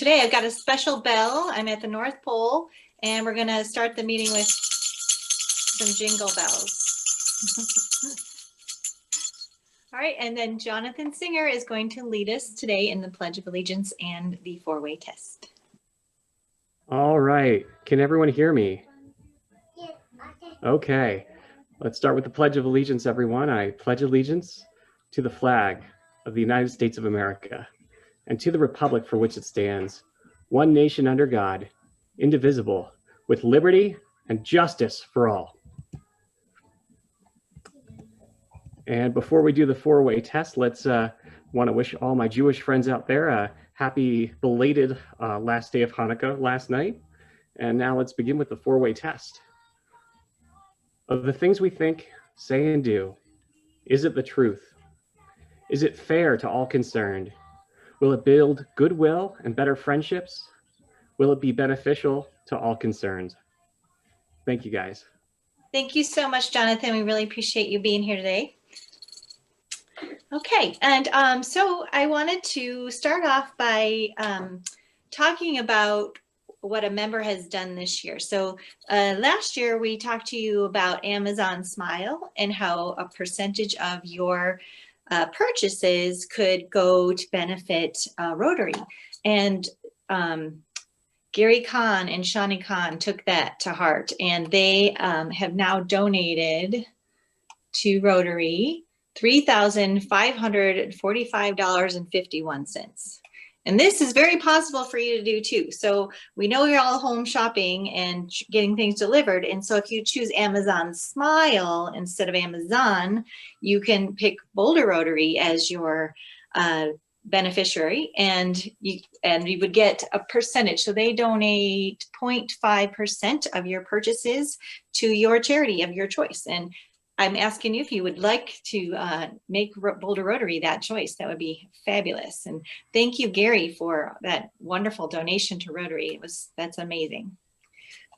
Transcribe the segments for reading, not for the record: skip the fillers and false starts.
today I've got a special bell. I'm at the North Pole, and we're going to start the meeting with some jingle bells. All right, and then Jonathan Singer is going to lead us today in the Pledge of Allegiance and the four-way test. All right, can everyone hear me? Okay, let's start with the Pledge of Allegiance, everyone. I pledge allegiance to the flag of the United States of America and to the republic for which it stands, one nation under God, indivisible, with liberty and justice for all. And before we do the four-way test, let's want to wish all my Jewish friends out there a happy belated last day of Hanukkah last night. And now let's begin with the four-way test. Of the things we think, say, and do, is it the truth? Is it fair to all concerned? Will it build goodwill and better friendships? Will it be beneficial to all concerned? Thank you, guys. Thank you so much, Jonathan. We really appreciate you being here today. Okay, and so I wanted to start off by talking about what a member has done this year. So last year we talked to you about Amazon Smile and how a percentage of your purchases could go to benefit Rotary. And Gary Kahn and Shani Khan took that to heart, and they have now donated to Rotary $3,545.51. And this is very possible for you to do too. So we know you're all home shopping and getting things delivered. And so if you choose Amazon Smile instead of Amazon, you can pick Boulder Rotary as your beneficiary, and you would get a percentage. So they donate 0.5% of your purchases to your charity of your choice. And I'm asking you if you would like to make Boulder Rotary that choice. That would be fabulous. And thank you, Gary, for that wonderful donation to Rotary. That's amazing.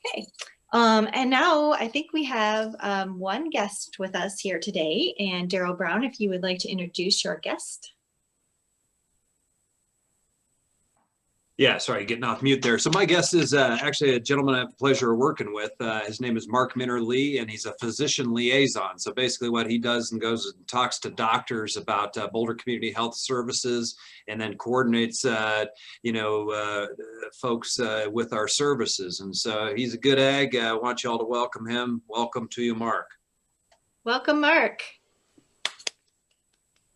Okay, and now I think we have one guest with us here today. And Daryl Brown, if you would like to introduce your guest. Yeah, sorry, getting off mute there. So my guest is actually a gentleman I have the pleasure of working with. His name is Mark Minner-Lee, and he's a physician liaison. So basically what he does and goes and talks to doctors about Boulder Community Health Services, and then coordinates, folks with our services. And so he's a good egg. I want you all to welcome him. Welcome to you, Mark. Welcome, Mark.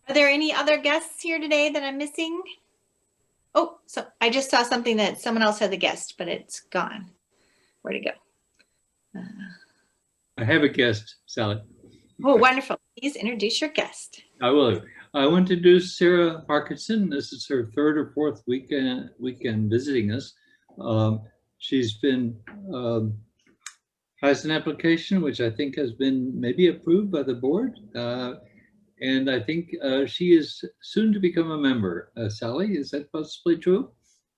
Are there any other guests here today that I'm missing? Oh, so I just saw something that someone else had the guest, but it's gone. Where'd it go? I have a guest, Sally. Oh, wonderful. Please introduce your guest. I will. I want to introduce Sarah Parkinson. This is her third or fourth weekend visiting us. She's been, has an application, which I think has been maybe approved by the board. And I think she is soon to become a member. Sally, is that possibly true?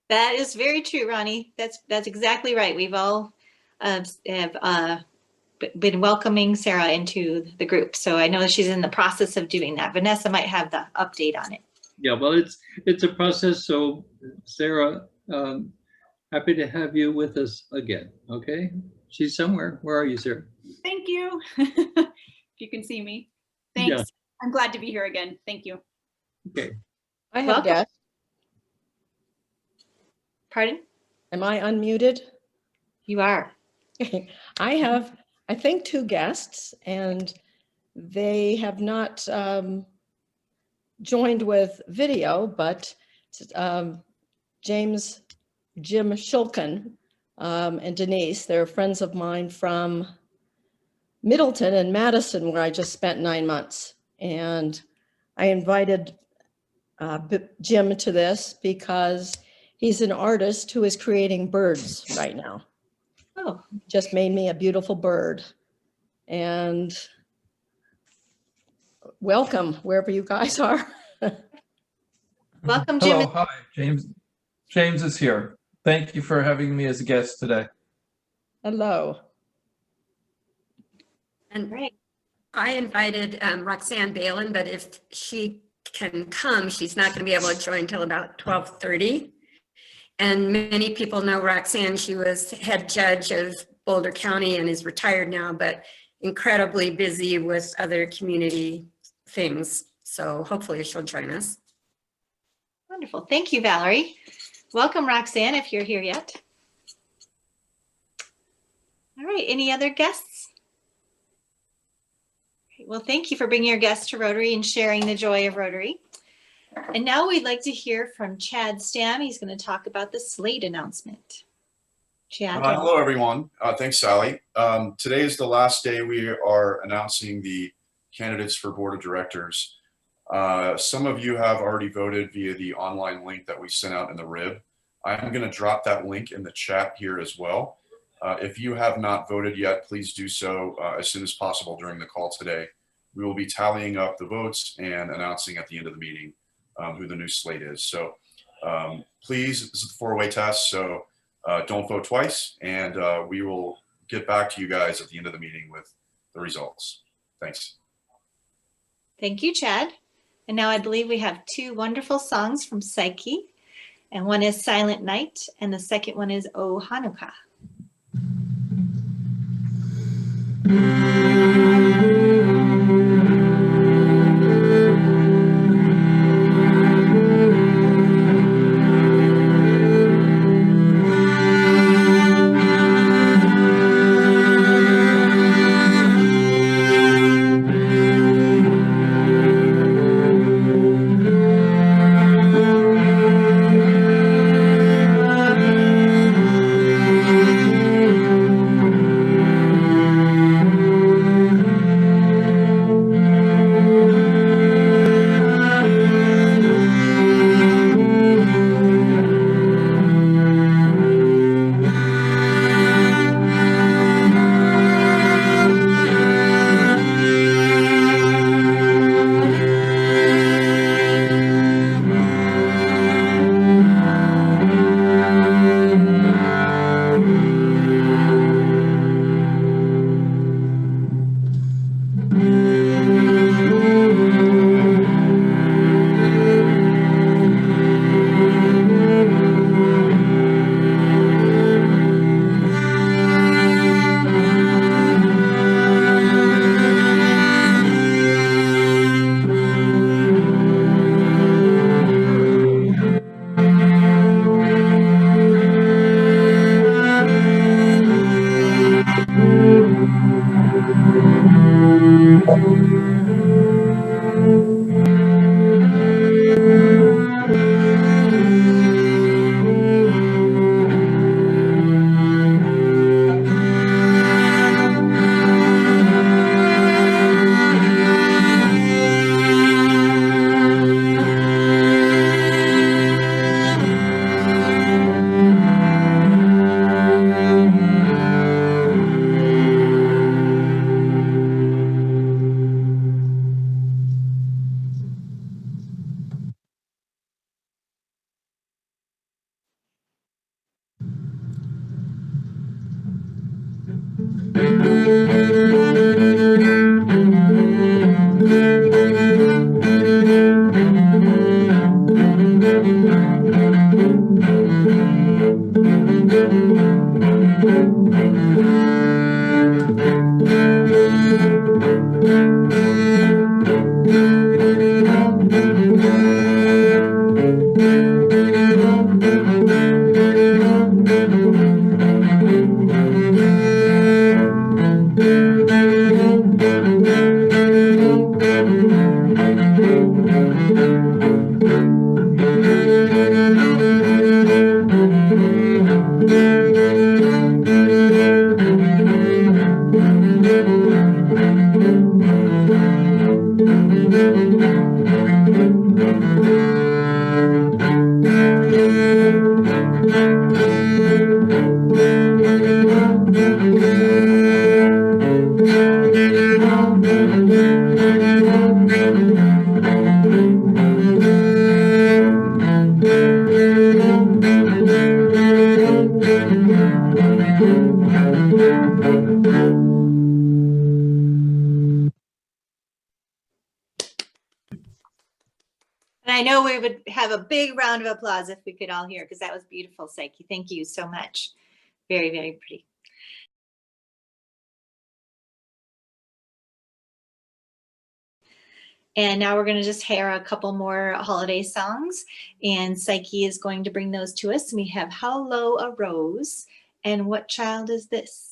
That is very true, Ronnie. That's exactly right. We've all been welcoming Sarah into the group. So I know she's in the process of doing that. Vanessa might have the update on it. Yeah, well, it's a process. So Sarah, happy to have you with us again. Okay, she's somewhere. Where are you, Sarah? Thank you. If you can see me. Thanks. Yeah. I'm glad to be here again. Thank you. Okay. I have a guest. Pardon? Am I unmuted? You are. I have, I think, two guests, and they have not joined with video, but Jim Shulkin and Denise, they're friends of mine from Middleton and Madison, where I just spent 9 months. And I invited Jim to this because he's an artist who is creating birds right now. Oh, Just made me a beautiful bird. And welcome wherever you guys are. welcome, Jim. Hello, hi, James. James is here. Thank you for having me as a guest today. Hello. And Great. I invited Roxanne Balin, but if she can come, she's not going to be able to join until about 12:30. And many people know Roxanne. She was head judge of Boulder County and is retired now, but incredibly busy with other community things. So hopefully she'll join us. Wonderful. Thank you, Valerie. Welcome, Roxanne, if you're here yet. All right, any other guests? Well, thank you for bringing your guests to Rotary and sharing the joy of Rotary. And now we'd like to hear from Chad Stam. He's going to talk about the slate announcement. Chad. Hello, everyone. Thanks, Sally. Today is the last day we are announcing the candidates for board of directors. Some of you have already voted via the online link that we sent out in the RIB. I'm going to drop that link in the chat here as well. If you have not voted yet, please do so as soon as possible during the call today. We will be tallying up the votes and announcing at the end of the meeting who the new slate is. So please, this is a four-way test, so don't vote twice, and we will get back to you guys at the end of the meeting with the results. Thanks. Thank you, Chad. And now I believe we have two wonderful songs from Psyche, and one is Silent Night, and the second one is O Hanukkah. know we would have a big round of applause if we could all hear, because that was beautiful, Psyche. Thank you so much. Very, very pretty. And now we're going to just hear a couple more holiday songs, and Psyche is going to bring those to us. We have How Low a Rose and What Child Is This?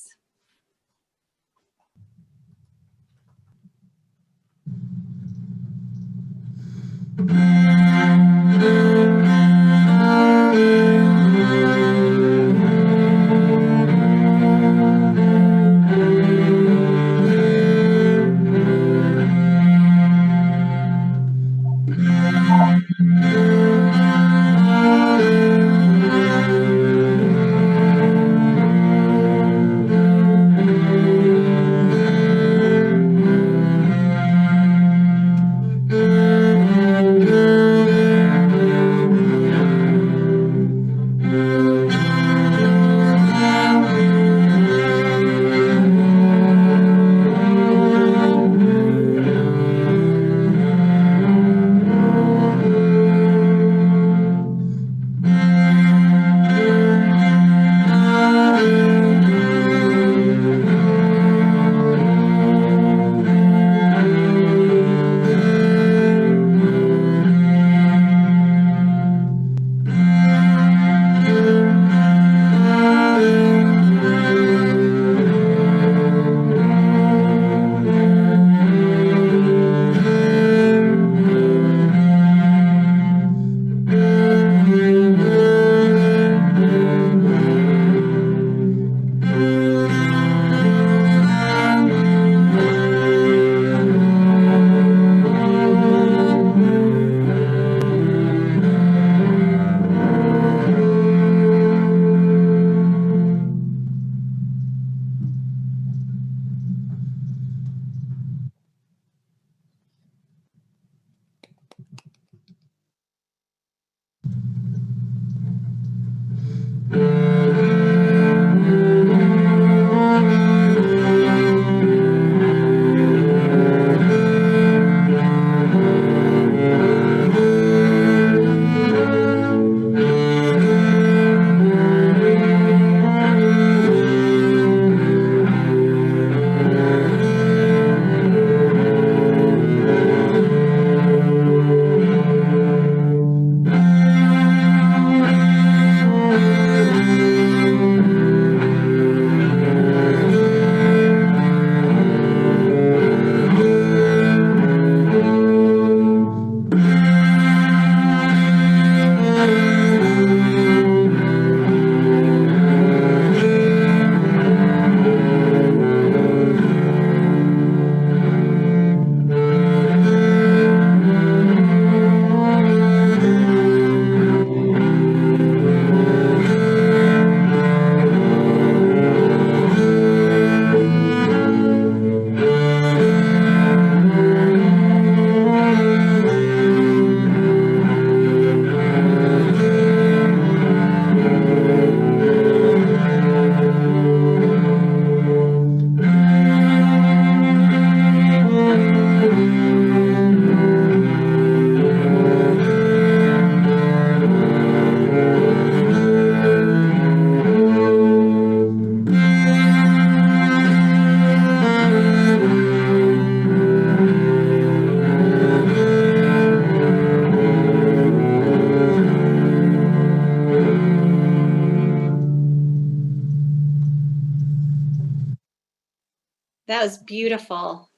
That was beautiful.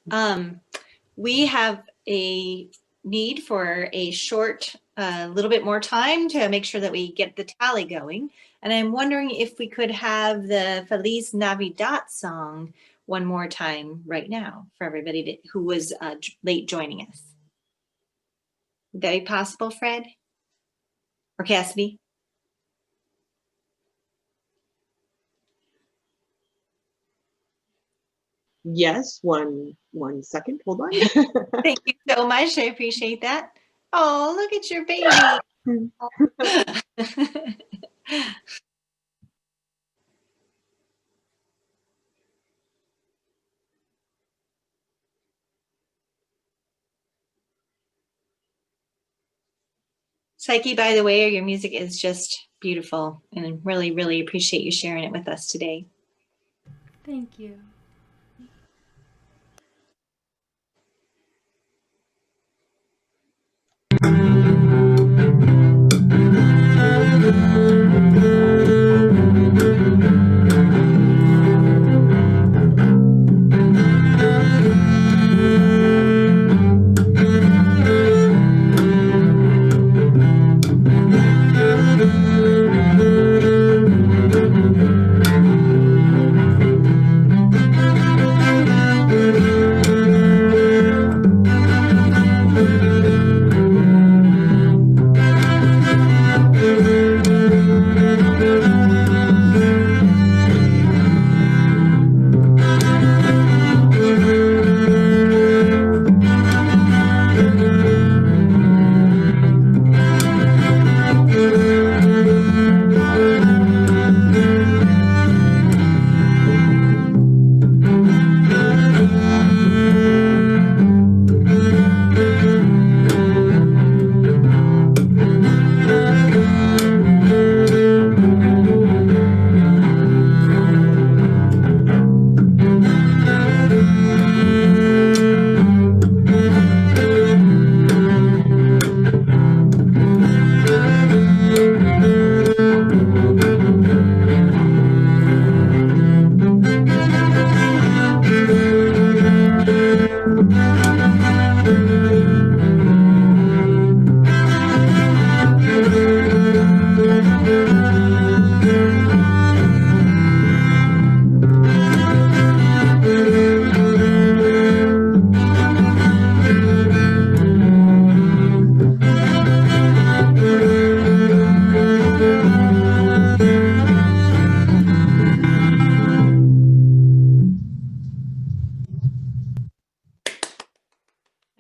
We have a need for a short, little bit more time to make sure that we get the tally going. And I'm wondering if we could have the Feliz Navidad song one more time right now for everybody who was late joining us. Would that be possible, Fred? Or Cassidy? Yes, one second. Hold on. Thank you so much. I appreciate that. Oh, look at your baby. Psyche, by the way, your music is just beautiful, and really, really appreciate you sharing it with us today. Thank you.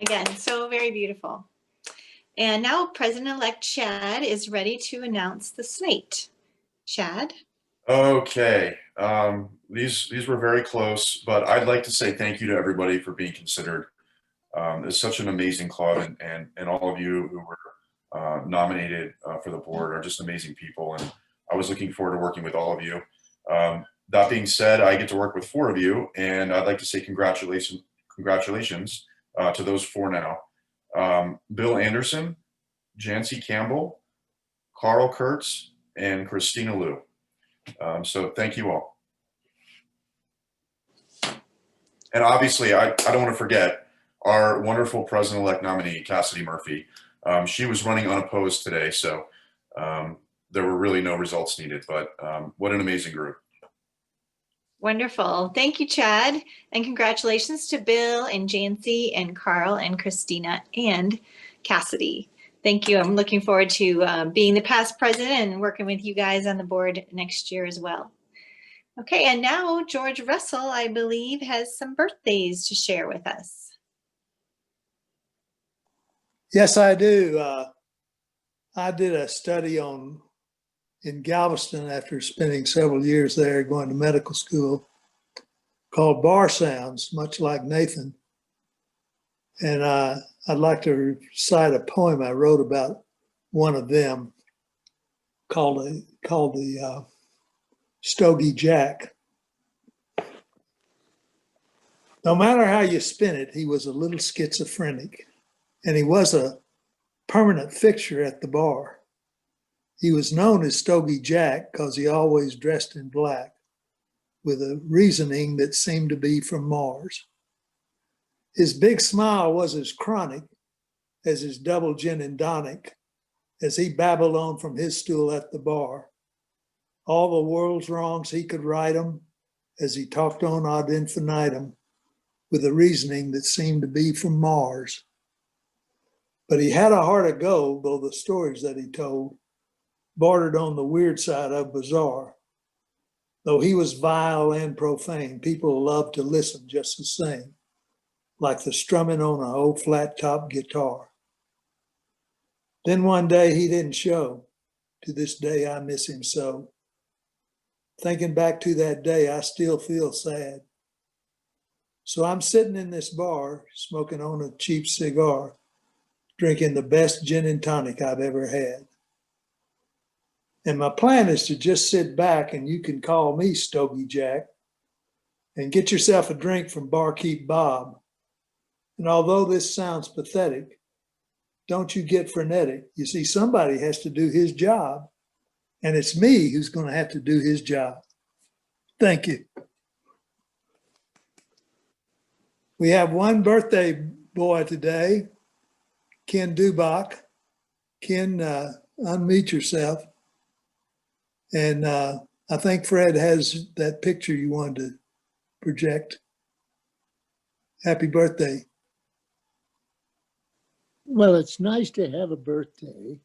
Again, so very beautiful. And now President-elect Chad is ready to announce the slate. Chad? Okay, these were very close, but I'd like to say thank you to everybody for being considered. It's such an amazing club, and all of you who were nominated for the board are just amazing people, and I was looking forward to working with all of you. That being said, I get to work with 4 of you, and I'd like to say congratulations to those 4 now. Bill Anderson, Jancy Campbell, Carl Kurtz, and Christina Liu. So thank you all. And obviously, I don't want to forget our wonderful president-elect nominee, Cassidy Murphy. She was running unopposed today, so there were really no results needed, but what an amazing group. Wonderful. Thank you, Chad. And congratulations to Bill and Jancy and Carl and Christina and Cassidy. Thank you. I'm looking forward to being the past president and working with you guys on the board next year as well. Okay, and now George Russell, I believe, has some birthdays to share with us. Yes, I do. I did a study in Galveston after spending several years there going to medical school called Bar Sounds, much like Nathan. And I'd like to recite a poem I wrote about one of them called the Stogie Jack. No matter how you spin it, he was a little schizophrenic, and he was a permanent fixture at the bar. He was known as Stogie Jack because he always dressed in black with a reasoning that seemed to be from Mars. His big smile was as chronic as his double gin and tonic as he babbled on from his stool at the bar. All the world's wrongs he could right them as he talked on ad infinitum with a reasoning that seemed to be from Mars. But he had a heart of gold, though the stories that he told bordered on the weird side of bizarre. Though he was vile and profane, people loved to listen just the same, like the strumming on an old flat top guitar. Then one day he didn't show. To this day I miss him so. Thinking back to that day, I still feel sad. So I'm sitting in this bar, smoking on a cheap cigar, drinking the best gin and tonic I've ever had. And my plan is to just sit back, and you can call me Stogie Jack, and get yourself a drink from Barkeep Bob. And although this sounds pathetic, don't you get frenetic. You see, somebody has to do his job, and it's me who's going to have to do his job. Thank you. We have one birthday boy today, Ken Dubach. Ken, unmute yourself. And I think Fred has that picture you wanted to project. Happy birthday. Well, it's nice to have a birthday.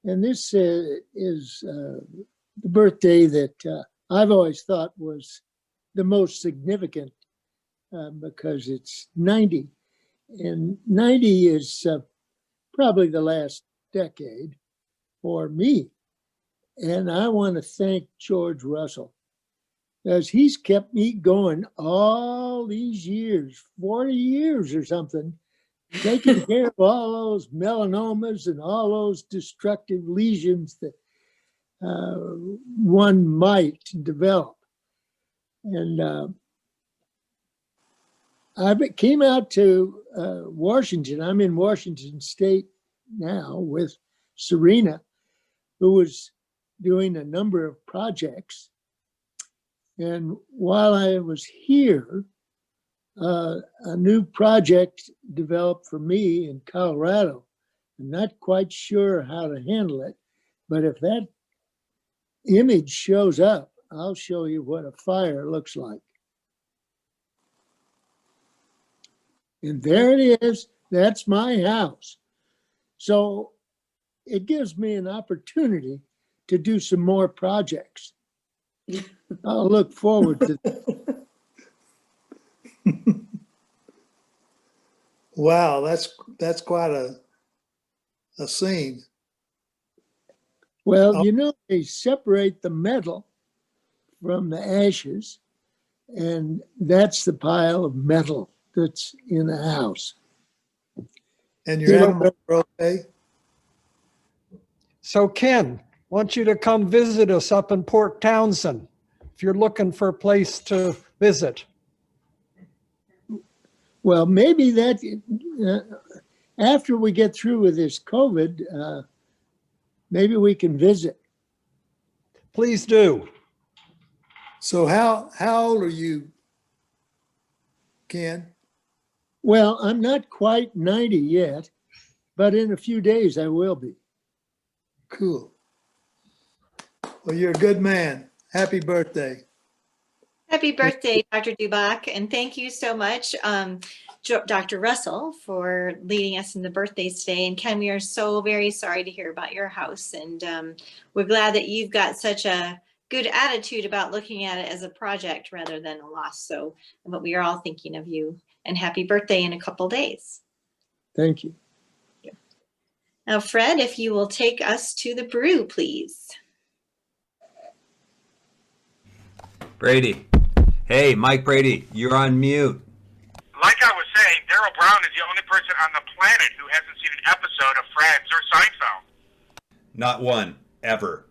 And this is the birthday that I've always thought was the most significant because it's 90. And 90 is probably the last decade for me. And I want to thank George Russell, because he's kept me going all these years, 40 years or something, taking care of all those melanomas and all those destructive lesions that one might develop. And I came out to Washington. I'm in Washington State now with Serena, who was doing a number of projects. And while I was here, a new project developed for me in Colorado. I'm not quite sure how to handle it, but if that image shows up, I'll show you what a fire looks like. And there it is. That's my house. So it gives me an opportunity to do some more projects. I'll look forward to that. Wow, that's quite a scene. Well, you know, they separate the metal from the ashes, and that's the pile of metal that's in the house. And your animals are okay? So Ken, want you to come visit us up in Port Townsend if you're looking for a place to visit. Well, maybe that after we get through with this COVID, maybe we can visit. Please do. So how old are you, Ken? Well, I'm not quite 90 yet, but in a few days I will be. Cool. Well, you're a good man. Happy birthday. Happy birthday, Dr. Dubach, and thank you so much, Dr. Russell, for leading us in the birthdays today. And Ken, we are so very sorry to hear about your house, and we're glad that you've got such a good attitude about looking at it as a project rather than a loss. So, but we are all thinking of you, and happy birthday in a couple days. Thank you. Now, Fred, if you will take us to the brew, please. Brady. Hey, Mike Brady, you're on mute. Like I was saying, Daryl Brown is the only person on the planet who hasn't seen an episode of Friends or Seinfeld. Not one, ever.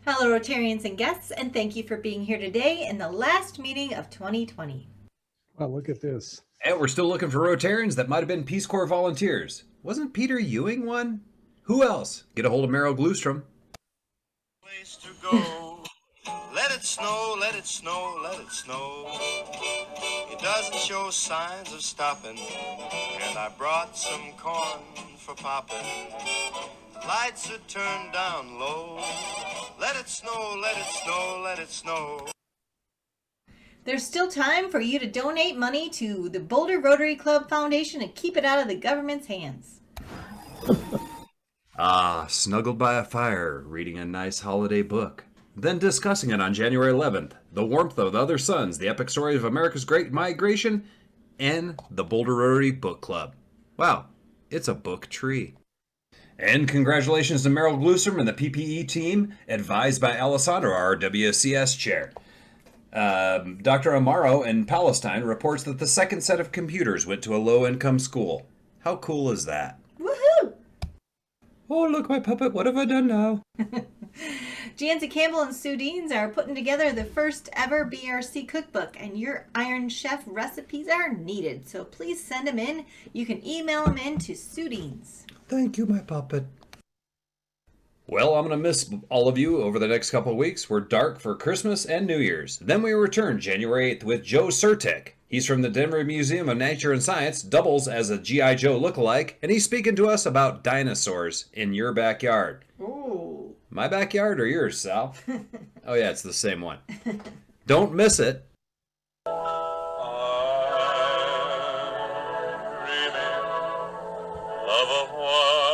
Hello, Rotarians and guests, and thank you for being here today in the last meeting of 2020. Wow, look at this. And we're still looking for Rotarians that might have been Peace Corps volunteers. Wasn't Peter Ewing one? Who else? Get a hold of Merrill Glustrom. Place to go. Let it snow, let it snow, let it snow. It doesn't show signs of stopping. And I brought some corn for popping. Lights are turned down low. Let it snow, let it snow, let it snow. There's still time for you to donate money to the Boulder Rotary Club Foundation and keep it out of the government's hands. Snuggled by a fire, reading a nice holiday book. Then discussing it on January 11th. The Warmth of the Other Suns, the epic story of America's Great Migration, and the Boulder Rotary Book Club. Wow, it's a book tree. And congratulations to Merrill Glusserm and the PPE team, advised by Alessandro, our WCS chair. Dr. Amaro in Palestine reports that the second set of computers went to a low-income school. How cool is that? Woohoo! Oh, look, my puppet, what have I done now? Jancy Campbell and Sue Deans are putting together the first ever BRC cookbook, and your Iron Chef recipes are needed. So please send them in. You can email them in to Sue Deans. Thank you, my puppet. Well, I'm going to miss all of you over the next couple of weeks. We're dark for Christmas and New Year's. Then we return January 8th with Joe Surtek. He's from the Denver Museum of Nature and Science, doubles as a G.I. Joe lookalike, and he's speaking to us about dinosaurs in your backyard. Ooh. My backyard or yours, Sal? Oh, yeah, it's the same one. Don't miss it. Of a white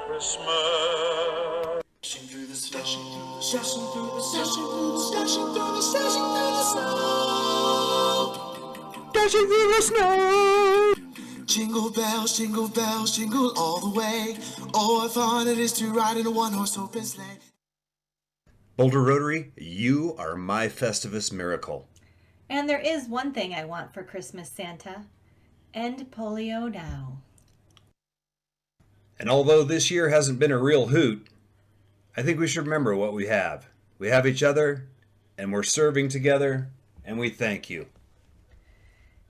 Christmas. Dashing through the snow. Dashing through the snow. Dashing through the snow. Dashing through the snow. Jingle bells, jingle all the way. Oh, what fun it is to ride in a one-horse open sleigh. Boulder Rotary, you are my Festivus miracle. And there is one thing I want for Christmas, Santa. End polio now. And although this year hasn't been a real hoot, I think we should remember what we have. We have each other, and we're serving together, and we thank you.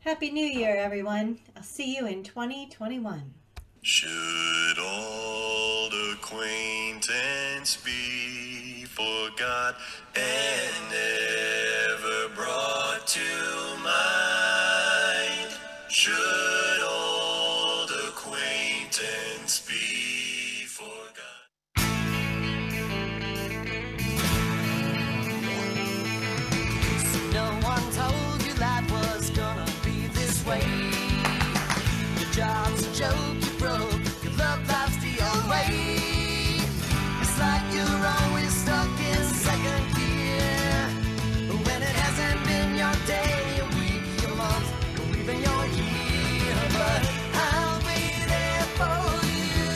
Happy New Year, everyone. I'll see you in 2021. Should old acquaintance be forgot and never brought to mind? Should old acquaintance be forgot? So no one told you life was gonna be this way. Your job's a joke you broke, your love life's the old way. It's like you're always stuck in second gear, when it hasn't been your day, your week, your month, or even your year. But I'll be there for you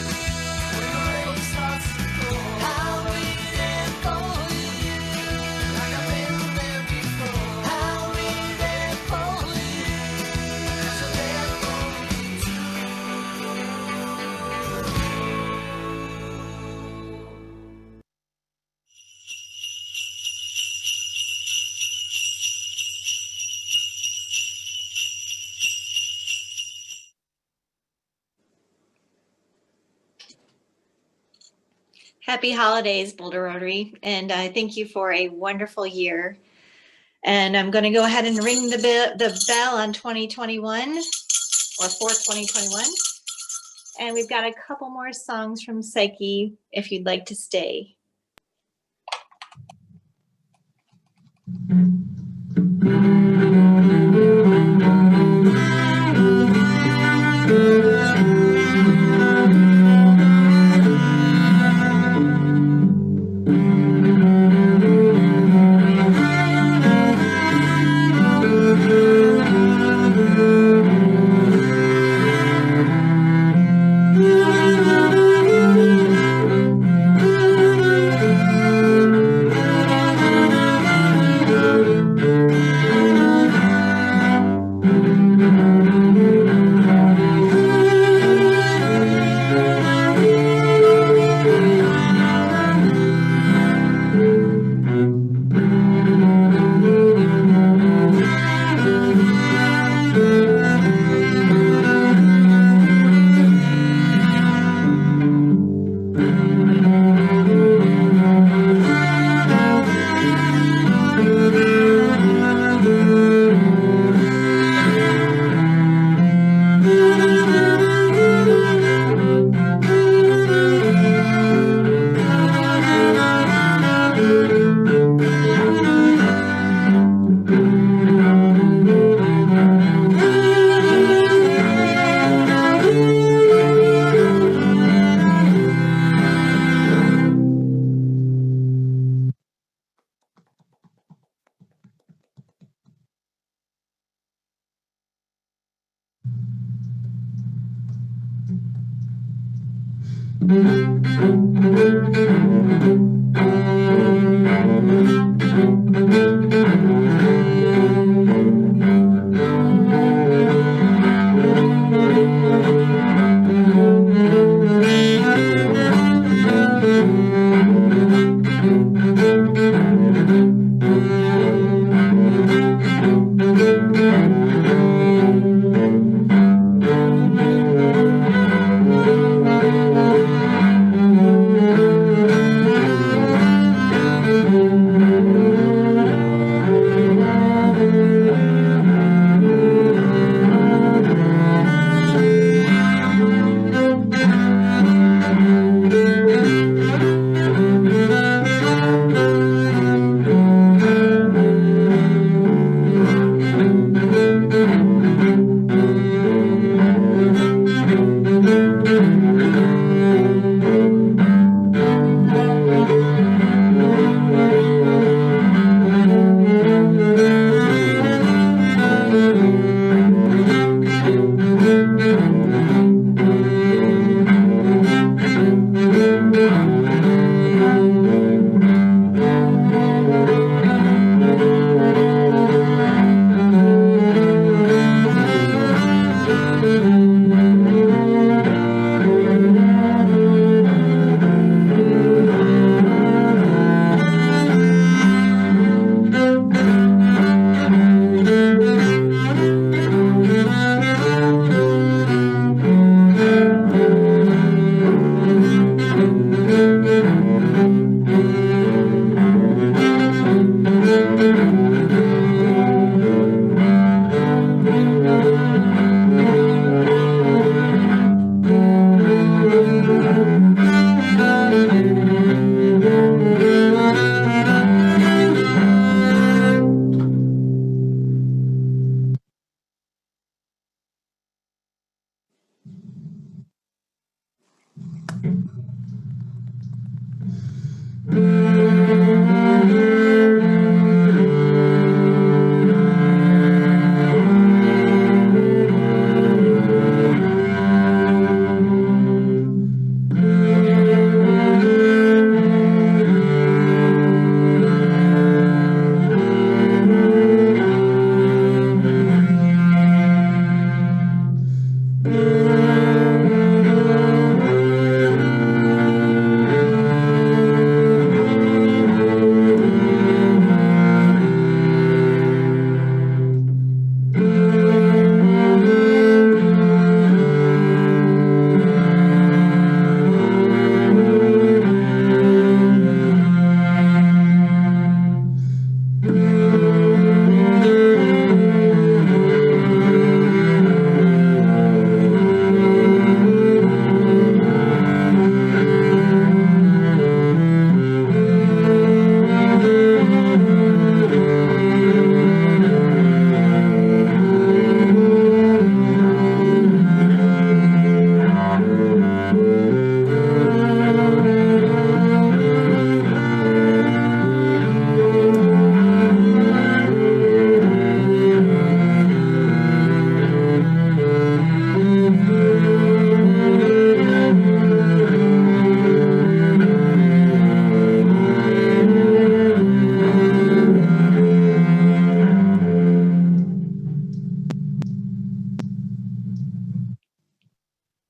when the rain starts to pour. I'll be there for you like I've been there before. I'll be there for you 'cause you're there for me too. Happy holidays, Boulder Rotary, and I thank you for a wonderful year. And I'm going to go ahead and ring the bell on 2021 or for 2021. And we've got a couple more songs from Psyche if you'd like to stay.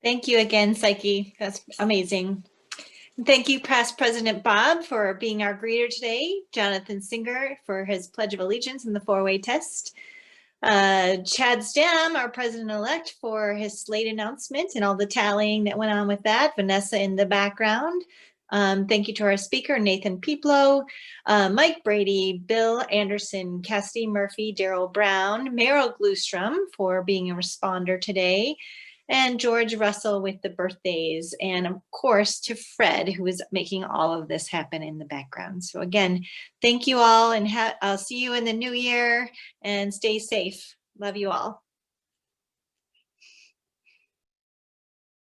Thank you again, Psyche. That's amazing. Thank you, Past President Bob, for being our greeter today. Jonathan Singer for his Pledge of Allegiance in the four-way test. Chad Stem, our president-elect, for his slate announcement and all the tallying that went on with that. Vanessa in the background. Thank you to our speaker, Nathan Peplow, Mike Brady, Bill Anderson, Cassidy Murphy, Daryl Brown, Meryl Glustrom for being a responder today, and George Russell with the birthdays, and of course to Fred, who is making all of this happen in the background. So again, thank you all, and I'll see you in the new year, and stay safe. Love you all.